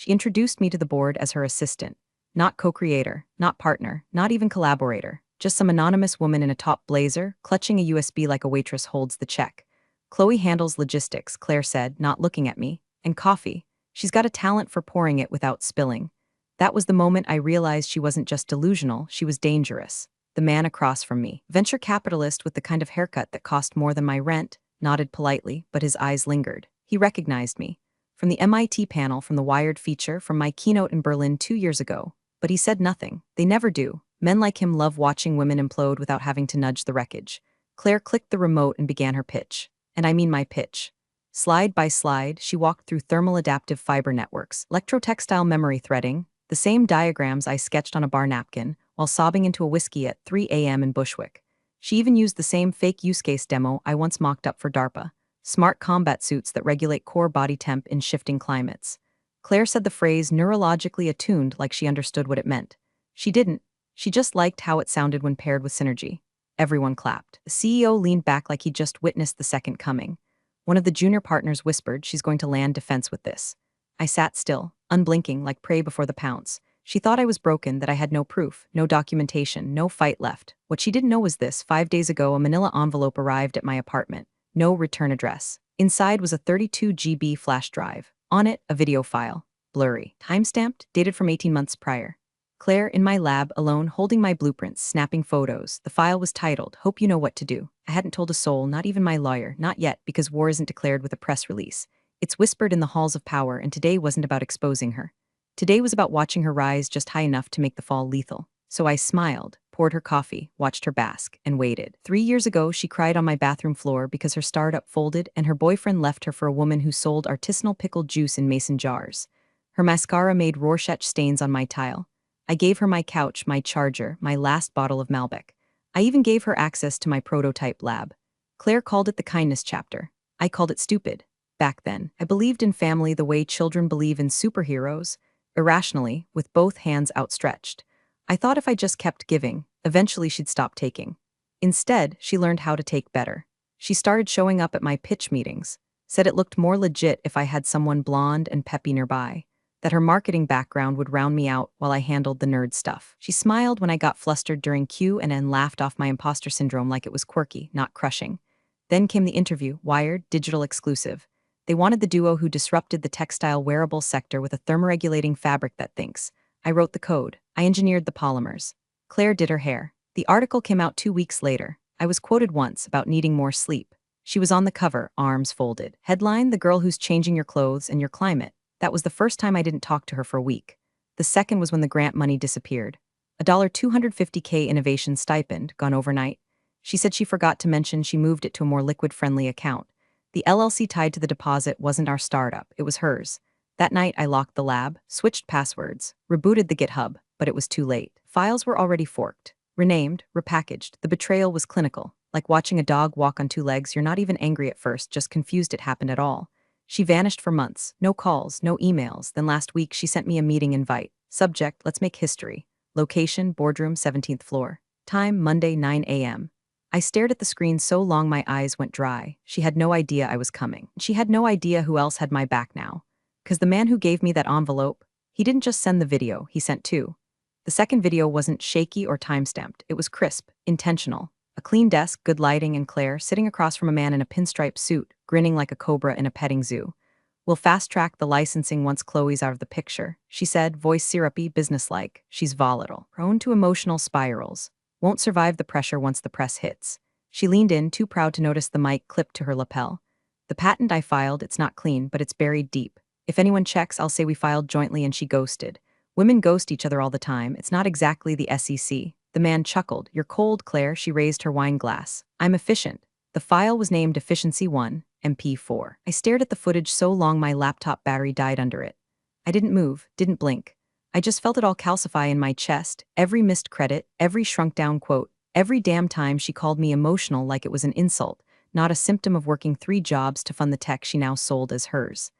She introduced me to the board as her assistant. Not co-creator, not partner, not even collaborator. Just some anonymous woman in a top blazer, clutching a USB like a waitress holds the check. Chloe handles logistics, Claire said, not looking at me. And coffee. She's got a talent for pouring it without spilling. That was the moment I realized she wasn't just delusional, she was dangerous. The man across from me, venture capitalist with the kind of haircut that cost more than my rent, nodded politely, but his eyes lingered. He recognized me. From the MIT panel, from the Wired feature, from my keynote in Berlin 2 years ago. But he said nothing. They never do. Men like him love watching women implode without having to nudge the wreckage. Claire clicked the remote and began her pitch. And I mean my pitch. Slide by slide, she walked through thermal adaptive fiber networks, electrotextile memory threading, the same diagrams I sketched on a bar napkin, while sobbing into a whiskey at 3 a.m. in Bushwick. She even used the same fake use case demo I once mocked up for DARPA. Smart combat suits that regulate core body temp in shifting climates. Claire said the phrase neurologically attuned like she understood what it meant. She didn't. She just liked how it sounded when paired with synergy. Everyone clapped. The CEO leaned back like he'd just witnessed the second coming. One of the junior partners whispered she's going to land defense with this. I sat still, unblinking like prey before the pounce. She thought I was broken, that I had no proof, no documentation, no fight left. What she didn't know was this: 5 days ago, a manila envelope arrived at my apartment. No return address. Inside was a 32 GB flash drive. On it, a video file. Blurry. Time-stamped, dated from 18 months prior. Claire, in my lab, alone, holding my blueprints, snapping photos. The file was titled, "Hope You Know What to Do." I hadn't told a soul, not even my lawyer, not yet, because war isn't declared with a press release. It's whispered in the halls of power, and today wasn't about exposing her. Today was about watching her rise just high enough to make the fall lethal. So I smiled, poured her coffee, watched her bask, and waited. 3 years ago, she cried on my bathroom floor because her startup folded and her boyfriend left her for a woman who sold artisanal pickled juice in mason jars. Her mascara made Rorschach stains on my tile. I gave her my couch, my charger, my last bottle of Malbec. I even gave her access to my prototype lab. Claire called it the kindness chapter. I called it stupid. Back then, I believed in family the way children believe in superheroes, irrationally, with both hands outstretched. I thought if I just kept giving, eventually she'd stop taking. Instead, she learned how to take better. She started showing up at my pitch meetings, said it looked more legit if I had someone blonde and peppy nearby, that her marketing background would round me out while I handled the nerd stuff. She smiled when I got flustered during Q and N, laughed off my imposter syndrome like it was quirky, not crushing. Then came the interview, Wired, digital exclusive. They wanted the duo who disrupted the textile wearable sector with a thermoregulating fabric that thinks. I wrote the code. I engineered the polymers. Claire did her hair. The article came out 2 weeks later. I was quoted once about needing more sleep. She was on the cover, arms folded. Headline, "The Girl Who's Changing Your Clothes and Your Climate." That was the first time I didn't talk to her for a week. The second was when the grant money disappeared. A $250K innovation stipend, gone overnight. She said she forgot to mention she moved it to a more liquid-friendly account. The LLC tied to the deposit wasn't our startup, it was hers. That night, I locked the lab, switched passwords, rebooted the GitHub, but it was too late. Files were already forked, renamed, repackaged. The betrayal was clinical. Like watching a dog walk on two legs, you're not even angry at first, just confused it happened at all. She vanished for months. No calls, no emails. Then last week, she sent me a meeting invite. Subject, let's make history. Location, boardroom, 17th floor. Time, Monday, 9 a.m. I stared at the screen so long my eyes went dry. She had no idea I was coming. She had no idea who else had my back now. 'Cause the man who gave me that envelope, he didn't just send the video, he sent two. The second video wasn't shaky or time-stamped. It was crisp, intentional. A clean desk, good lighting, and Claire sitting across from a man in a pinstripe suit, grinning like a cobra in a petting zoo. "We'll fast-track the licensing once Chloe's out of the picture," she said, voice syrupy, businesslike. "She's volatile, prone to emotional spirals. Won't survive the pressure once the press hits." She leaned in, too proud to notice the mic clipped to her lapel. "The patent I filed, it's not clean, but it's buried deep. If anyone checks, I'll say we filed jointly and she ghosted. Women ghost each other all the time. It's not exactly the SEC." The man chuckled. "You're cold, Claire." She raised her wine glass. "I'm efficient." The file was named Efficiency 1, MP4. I stared at the footage so long my laptop battery died under it. I didn't move, didn't blink. I just felt it all calcify in my chest, every missed credit, every shrunk-down quote, every damn time she called me emotional like it was an insult, not a symptom of working 3 jobs to fund the tech she now sold as hers.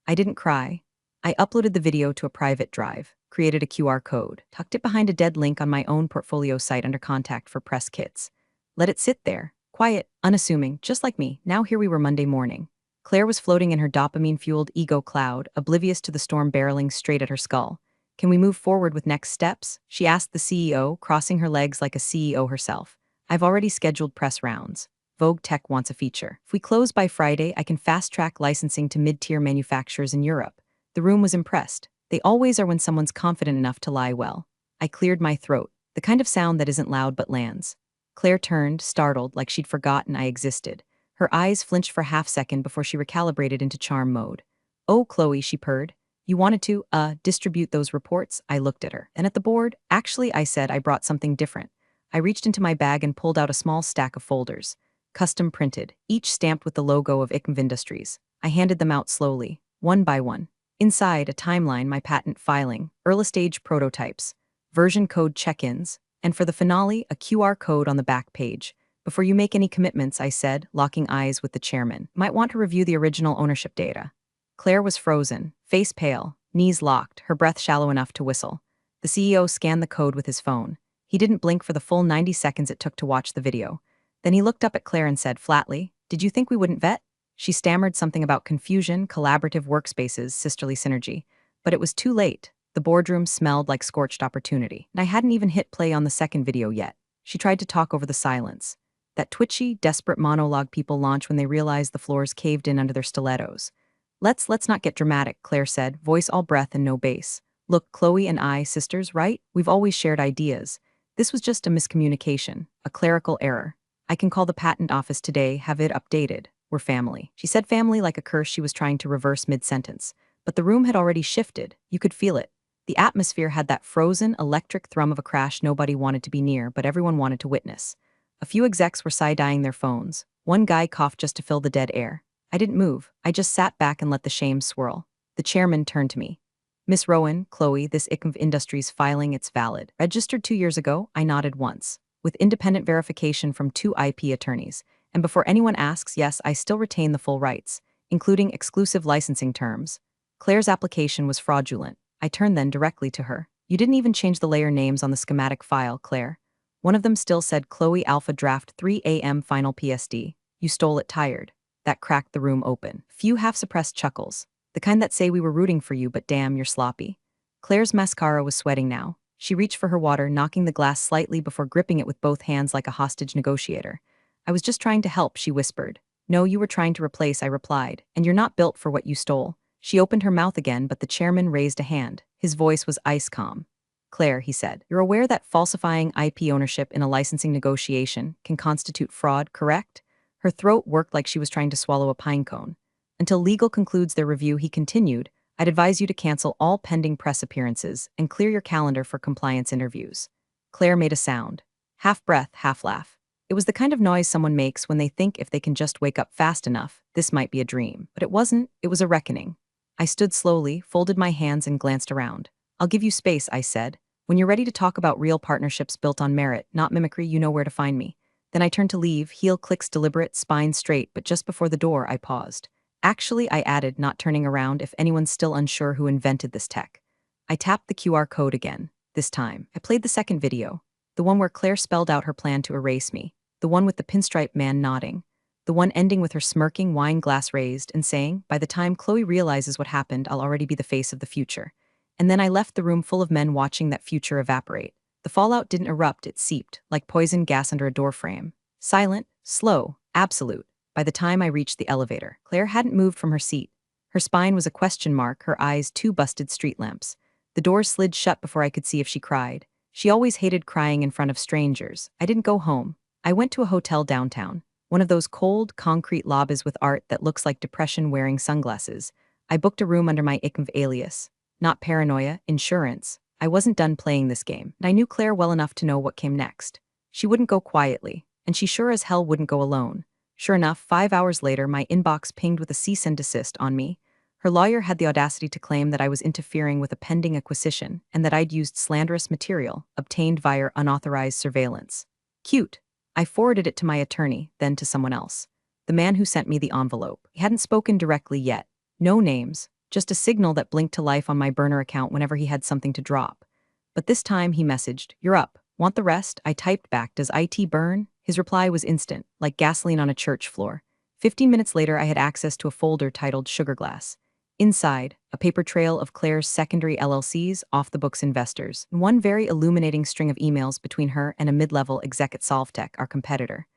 I didn't cry. I uploaded the video to a private drive, created a QR code, tucked it behind a dead link on my own portfolio site under contact for press kits. Let it sit there, quiet, unassuming, just like me. Now here we were Monday morning. Claire was floating in her dopamine-fueled ego cloud, oblivious to the storm barreling straight at her skull. Can we move forward with next steps? She asked the CEO, crossing her legs like a CEO herself. I've already scheduled press rounds. Vogue Tech wants a feature. If we close by Friday, I can fast-track licensing to mid-tier manufacturers in Europe. The room was impressed. They always are when someone's confident enough to lie well. I cleared my throat, the kind of sound that isn't loud but lands. Claire turned, startled, like she'd forgotten I existed. Her eyes flinched for a half-second before she recalibrated into charm mode. Oh, Chloe, she purred. You wanted to, distribute those reports? I looked at her. And at the board? Actually, I said I brought something different. I reached into my bag and pulled out a small stack of folders. Custom printed, each stamped with the logo of ICMV Industries. I handed them out slowly, one by one. Inside, a timeline, my patent filing, early-stage prototypes, version code check-ins, and for the finale, a QR code on the back page. Before you make any commitments, I said, locking eyes with the chairman, might want to review the original ownership data. Claire was frozen, face pale, knees locked, her breath shallow enough to whistle. The CEO scanned the code with his phone. He didn't blink for the full 90 seconds it took to watch the video. Then he looked up at Claire and said flatly, "Did you think we wouldn't vet?" She stammered something about confusion, collaborative workspaces, sisterly synergy. But it was too late. The boardroom smelled like scorched opportunity, and I hadn't even hit play on the second video yet. She tried to talk over the silence. That twitchy, desperate monologue people launch when they realize the floor's caved in under their stilettos. Let's not get dramatic," Claire said, voice all breath and no bass. "Look, Chloe and I, sisters, right? We've always shared ideas. This was just a miscommunication, a clerical error. I can call the patent office today, have it updated. We're family." She said family like a curse she was trying to reverse mid-sentence. But the room had already shifted. You could feel it. The atmosphere had that frozen, electric thrum of a crash nobody wanted to be near, but everyone wanted to witness. A few execs were side-eyeing their phones. One guy coughed just to fill the dead air. I didn't move. I just sat back and let the shame swirl. The chairman turned to me. "Miss Rowan, Chloe, this ICMV Industries filing, it's valid. Registered 2 years ago," I nodded once. "With independent verification from 2 IP attorneys. And before anyone asks, yes, I still retain the full rights, including exclusive licensing terms." Claire's application was fraudulent. I turned then directly to her. "You didn't even change the layer names on the schematic file, Claire. One of them still said Chloe Alpha Draft 3 AM Final PSD. You stole it tired." That cracked the room open. Few half-suppressed chuckles. The kind that say we were rooting for you, but damn, you're sloppy. Claire's mascara was sweating now. She reached for her water, knocking the glass slightly before gripping it with both hands like a hostage negotiator. "I was just trying to help," she whispered. "No, you were trying to replace," I replied. "And you're not built for what you stole." She opened her mouth again, but the chairman raised a hand. His voice was ice calm. "Claire," he said, "you're aware that falsifying IP ownership in a licensing negotiation can constitute fraud, correct?" Her throat worked like she was trying to swallow a pine cone. "Until legal concludes their review," he continued, "I'd advise you to cancel all pending press appearances and clear your calendar for compliance interviews." Claire made a sound. Half breath, half laugh. It was the kind of noise someone makes when they think if they can just wake up fast enough, this might be a dream. But it wasn't, it was a reckoning. I stood slowly, folded my hands and glanced around. "I'll give you space," I said. "When you're ready to talk about real partnerships built on merit, not mimicry, you know where to find me." Then I turned to leave, heel clicks deliberate, spine straight, but just before the door, I paused. "Actually," I added, not turning around if anyone's still unsure who invented this tech. I tapped the QR code again. This time, I played the second video. The one where Claire spelled out her plan to erase me. The one with the pinstripe man nodding. The one ending with her smirking, wine glass raised, and saying, "By the time Chloe realizes what happened, I'll already be the face of the future." And then I left the room full of men watching that future evaporate. The fallout didn't erupt, it seeped, like poison gas under a doorframe. Silent, slow, absolute. By the time I reached the elevator, Claire hadn't moved from her seat. Her spine was a question mark, her eyes 2 busted street lamps. The door slid shut before I could see if she cried. She always hated crying in front of strangers. I didn't go home. I went to a hotel downtown. One of those cold, concrete lobbies with art that looks like depression wearing sunglasses. I booked a room under my ICMV alias. Not paranoia, insurance. I wasn't done playing this game, and I knew Claire well enough to know what came next. She wouldn't go quietly, and she sure as hell wouldn't go alone. Sure enough, 5 hours later, my inbox pinged with a cease and desist on me. Her lawyer had the audacity to claim that I was interfering with a pending acquisition and that I'd used slanderous material obtained via unauthorized surveillance. Cute. I forwarded it to my attorney, then to someone else. The man who sent me the envelope. He hadn't spoken directly yet. No names. Just a signal that blinked to life on my burner account whenever he had something to drop. But this time he messaged, "You're up. Want the rest?" I typed back, "Does IT burn?" His reply was instant, like gasoline on a church floor. 15 minutes later, I had access to a folder titled Sugar Glass. Inside, a paper trail of Claire's secondary LLCs, off-the-books investors, and one very illuminating string of emails between her and a mid-level exec at Solvetech, our competitor.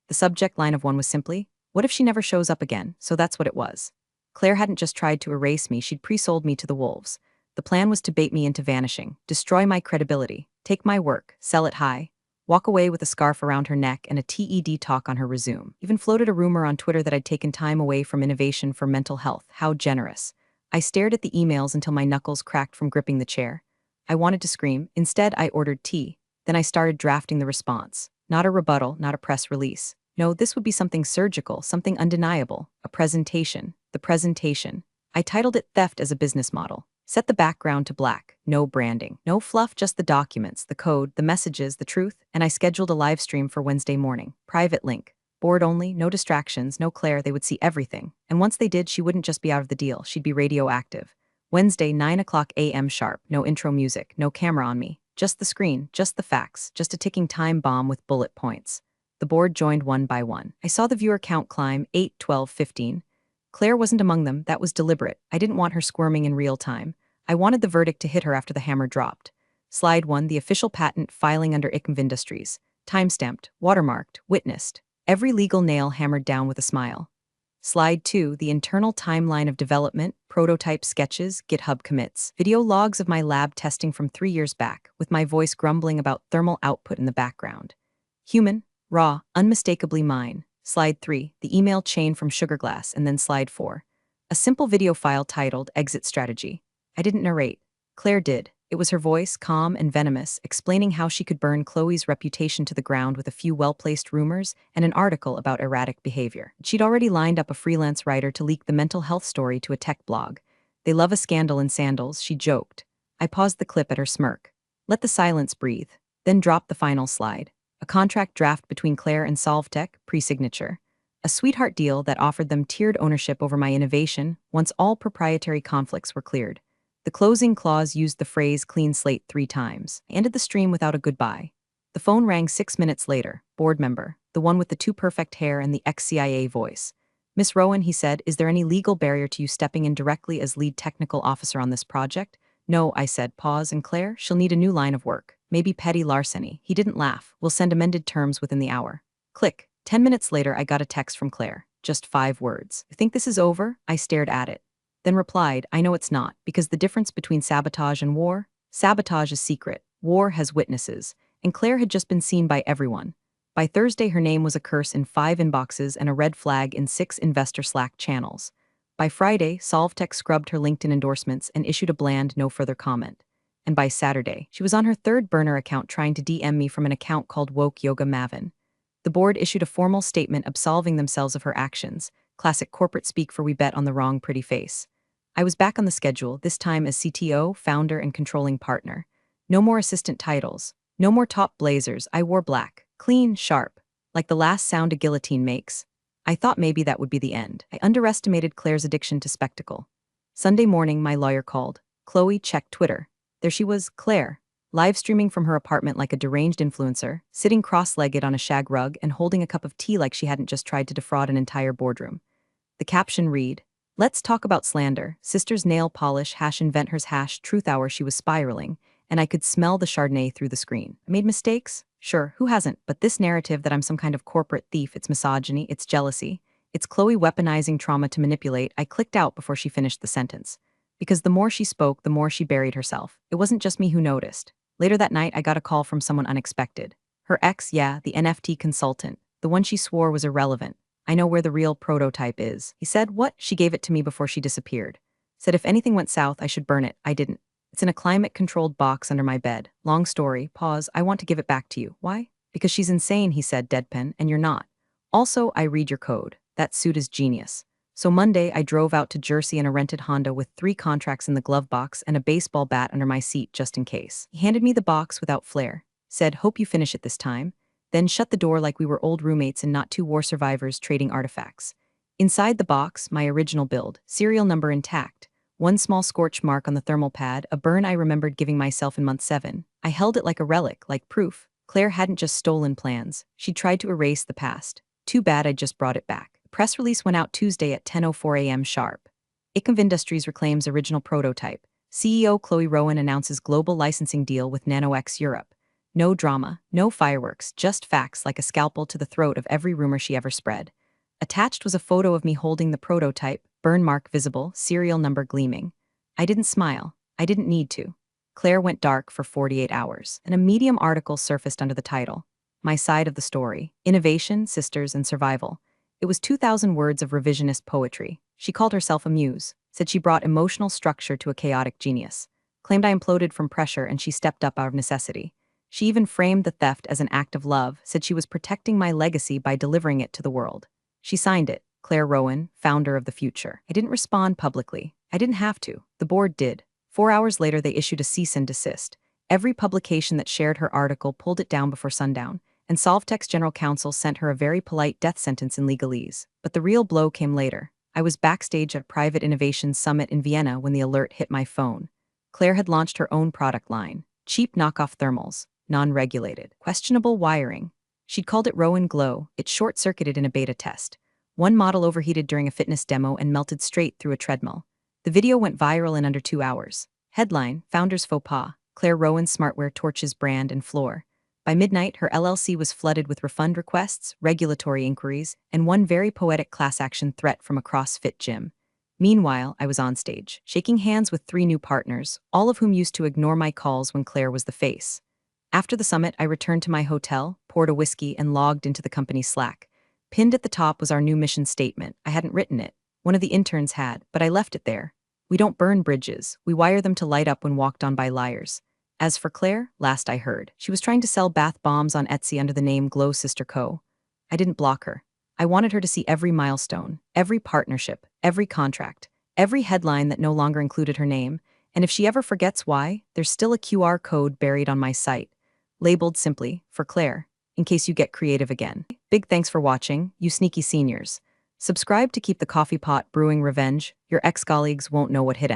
The subject line of one was simply, "What if she never shows up again?" So that's what it was. Claire hadn't just tried to erase me, she'd pre-sold me to the wolves. The plan was to bait me into vanishing, destroy my credibility, take my work, sell it high, walk away with a scarf around her neck and a TED talk on her resume. Even floated a rumor on Twitter that I'd taken time away from innovation for mental health. How generous. I stared at the emails until my knuckles cracked from gripping the chair. I wanted to scream. Instead, I ordered tea. Then I started drafting the response. Not a rebuttal, not a press release. No, this would be something surgical, something undeniable. A presentation. The presentation. I titled it Theft as a Business Model. Set the background to black. No branding. No fluff, just the documents, the code, the messages, the truth, and I scheduled a live stream for Wednesday morning. Private link. Board only, no distractions, no Claire, they would see everything. And once they did, she wouldn't just be out of the deal, she'd be radioactive. Wednesday, 9 a.m. sharp, no intro music, no camera on me. Just the screen, just the facts, just a ticking time bomb with bullet points. The board joined one by one. I saw the viewer count climb, 8, 12, 15. Claire wasn't among them, that was deliberate. I didn't want her squirming in real time. I wanted the verdict to hit her after the hammer dropped. Slide 1, the official patent filing under ICMV Industries. Timestamped, watermarked, witnessed. Every legal nail hammered down with a smile. Slide 2, the internal timeline of development, prototype sketches, GitHub commits, video logs of my lab testing from 3 years back, with my voice grumbling about thermal output in the background. Human, raw, unmistakably mine. Slide 3, the email chain from Sugar Glass, and then slide 4. A simple video file titled Exit Strategy. I didn't narrate. Claire did. It was her voice, calm and venomous, explaining how she could burn Chloe's reputation to the ground with a few well-placed rumors and an article about erratic behavior. She'd already lined up a freelance writer to leak the mental health story to a tech blog. They love a scandal in sandals, she joked. I paused the clip at her smirk. Let the silence breathe, then dropped the final slide. A contract draft between Claire and Solvetech, pre-signature. A sweetheart deal that offered them tiered ownership over my innovation once all proprietary conflicts were cleared. The closing clause used the phrase clean slate 3 times. I ended the stream without a goodbye. The phone rang 6 minutes later. Board member, the one with the too perfect hair and the ex-CIA voice. Miss Rowan, he said, is there any legal barrier to you stepping in directly as lead technical officer on this project? No, I said, pause, and Claire, she'll need a new line of work. Maybe petty larceny. He didn't laugh. We'll send amended terms within the hour. Click. 10 minutes later, I got a text from Claire. Just 5 words. You think this is over? I stared at it. Then replied, I know it's not, because the difference between sabotage and war? Sabotage is secret, war has witnesses, and Claire had just been seen by everyone. By Thursday, her name was a curse in 5 inboxes and a red flag in 6 investor Slack channels. By Friday, Solvetech scrubbed her LinkedIn endorsements and issued a bland no further comment. And by Saturday, she was on her 3rd burner account trying to DM me from an account called Woke Yoga Mavin. The board issued a formal statement absolving themselves of her actions, classic corporate speak for we bet on the wrong pretty face. I was back on the schedule, this time as CTO, founder, and controlling partner. No more assistant titles. No more top blazers. I wore black. Clean, sharp. Like the last sound a guillotine makes. I thought maybe that would be the end. I underestimated Claire's addiction to spectacle. Sunday morning, my lawyer called. Chloe checked Twitter. There she was, Claire, live streaming from her apartment like a deranged influencer, sitting cross-legged on a shag rug and holding a cup of tea like she hadn't just tried to defraud an entire boardroom. The caption read, Let's talk about slander. Sister's nail polish hash invent her's hash truth hour. She was spiraling, and I could smell the Chardonnay through the screen. I made mistakes? Sure, who hasn't? But this narrative that I'm some kind of corporate thief, it's misogyny, it's jealousy, it's Chloe weaponizing trauma to manipulate. I clicked out before she finished the sentence. Because the more she spoke, the more she buried herself. It wasn't just me who noticed. Later that night, I got a call from someone unexpected. Her ex, yeah, the NFT consultant, the one she swore was irrelevant. I know where the real prototype is. He said, what? She gave it to me before she disappeared. Said if anything went south, I should burn it. I didn't. It's in a climate-controlled box under my bed. Long story, pause, I want to give it back to you. Why? Because she's insane, he said, deadpan, and you're not. Also, I read your code. That suit is genius. So Monday, I drove out to Jersey in a rented Honda with 3 contracts in the glove box and a baseball bat under my seat just in case. He handed me the box without flair. Said, hope you finish it this time. Then shut the door like we were old roommates and not 2 war survivors trading artifacts. Inside the box, my original build, serial number intact, 1 small scorch mark on the thermal pad, a burn I remembered giving myself in month 7. I held it like a relic, like proof. Claire hadn't just stolen plans. She tried to erase the past. Too bad I just brought it back. press release went out Tuesday at 10:04 a.m. sharp. ICMV Industries reclaims original prototype. CEO Chloe Rowan announces global licensing deal with NanoX Europe. No drama, no fireworks, just facts like a scalpel to the throat of every rumor she ever spread. Attached was a photo of me holding the prototype, burn mark visible, serial number gleaming. I didn't smile. I didn't need to. Claire went dark for 48 hours, and a Medium article surfaced under the title, My Side of the Story, Innovation, Sisters, and Survival. It was 2,000 words of revisionist poetry. She called herself a muse, said she brought emotional structure to a chaotic genius, claimed I imploded from pressure and she stepped up out of necessity. She even framed the theft as an act of love, said she was protecting my legacy by delivering it to the world. She signed it, Claire Rowan, founder of the future. I didn't respond publicly. I didn't have to. The board did. 4 hours later, they issued a cease and desist. Every publication that shared her article pulled it down before sundown, and Solvtech's general counsel sent her a very polite death sentence in legalese. But the real blow came later. I was backstage at a private innovation summit in Vienna when the alert hit my phone. Claire had launched her own product line, cheap knockoff thermals, non-regulated, questionable wiring. She'd called it Rowan Glow. It short-circuited in a beta test. One model overheated during a fitness demo and melted straight through a treadmill. The video went viral in under 2 hours. Headline, Founder's Faux Pas, Claire Rowan Smartwear torches brand and floor. By midnight, her LLC was flooded with refund requests, regulatory inquiries, and one very poetic class action threat from a CrossFit gym. Meanwhile, I was on stage, shaking hands with 3 new partners, all of whom used to ignore my calls when Claire was the face. After the summit, I returned to my hotel, poured a whiskey, and logged into the company's Slack. Pinned at the top was our new mission statement. I hadn't written it. One of the interns had, but I left it there. We don't burn bridges. We wire them to light up when walked on by liars. As for Claire, last I heard, she was trying to sell bath bombs on Etsy under the name Glow Sister Co. I didn't block her. I wanted her to see every milestone, every partnership, every contract, every headline that no longer included her name, and if she ever forgets why, there's still a QR code buried on my site, labeled simply, for Claire, in case you get creative again. Big thanks for watching, you sneaky seniors. Subscribe to keep the coffee pot brewing revenge. Your ex-colleagues won't know what hit 'em.